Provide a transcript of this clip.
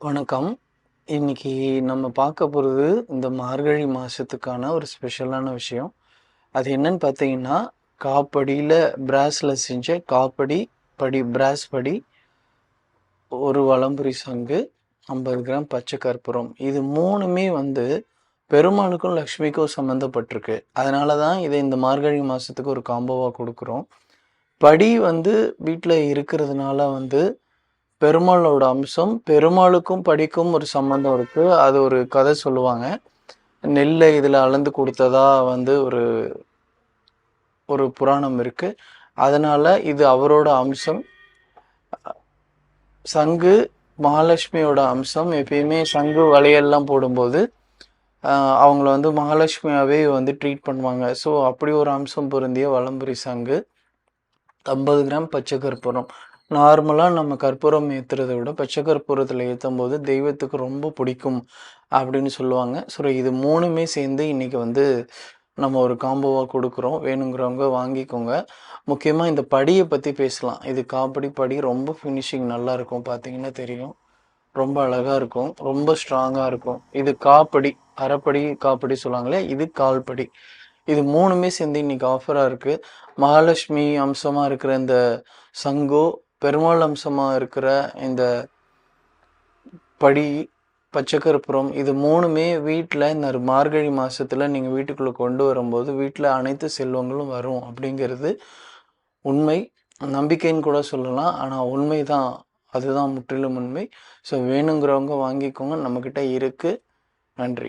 வணக்கம். இன்னைக்கு நம்ம பார்க்க போறது இந்த மார்கழி மாசத்துக்கான ஒரு ஸ்பெஷலான விஷயம். அது என்னன்னு பார்த்தீங்கன்னா, காப்படியில பிராஸ்ல செஞ்ச காப்படி, பிராஸ் படி, 1 வலம்புரி சங்கு, 50 கிராம் பச்சை கற்பூரம். இது 3மே பெருமாளுக்கும், லக்ஷ்மிக்கும் சம்மந்தப்பட்டிருக்கு. அதனால தான் இத இந்த மார்கழி மாசத்துக்கு ஒரு காம்போவா குடுக்குறோம். படி வீட்ல இருக்கிறதுனால பெருமாளோட அம்சம். பெருமாளுக்கும் படிக்கும் ஒரு சம்மந்தம் இருக்கு. அது ஒரு கதை சொல்லுவாங்க. நெல்ல இதுல அளந்து குடுத்ததா ஒரு ஒரு புராணம் இருக்கு. அதனால இது அவரோட அம்சம். சங்கு மகாலட்சுமியோட அம்சம். எப்பயுமே சங்கு வளையல்லாம் போடும்போது அவங்கள மகாலட்சுமியாவே ட்ரீட் பண்ணுவாங்க. ஸோ அப்படி ஒரு அம்சம் பொருந்திய வலம்புரி சங்கு. 50 கிராம் பச்சை கற்பூரம். நார்மலா நம்ம கற்பூரம் ஏத்துறத விட பச்சை கற்பூரத்துல ஏத்தும்போது தெய்வத்துக்கு ரொம்ப பிடிக்கும் அப்படின்னு சொல்லுவாங்க. ஸோ இது 3மே சேர்ந்து இன்னைக்கு நம்ம ஒரு காம்போவா குடுக்குறோம். வேணுங்கிறவங்க வாங்கிக்கோங்க. முக்கியமா இந்த படிய பத்தி பேசலாம். இது காப்படி படி ரொம்ப ஃபினிஷிங் நல்லா இருக்கும். பார்த்தீங்கன்னா தெரியும். ரொம்ப அழகா இருக்கும். ரொம்ப ஸ்ட்ராங்கா இருக்கும். இது காப்படி, அரைப்படி காப்படி சொல்லுவாங்களே, இது கால்படி. இது 3மே சேர்ந்து இன்னைக்கு ஆஃபரா இருக்கு. மகாலட்சுமி அம்சமா இருக்கிற இந்த சங்கோ, பெருமாள் அம்சமா இருக்கிற இந்த படி, பச்சை கற்பூரம் இது 3மே வீட்ல இந்த மார்கழி மாசத்துல நீங்க வீட்டுக்குள்ள கொண்டு வரும்போது, வீட்ல அனைத்து செல்வங்களும் வரும் அப்படிங்கிறது உண்மை. நம்பிக்கைன்னு கூட சொல்லலாம். ஆனா உண்மைதான். அதுதான் முற்றிலும் உண்மை. ஸோ வேணுங்கிறவங்க வாங்கிக்கோங்க. நம்மகிட்ட இருக்கு. நன்றி.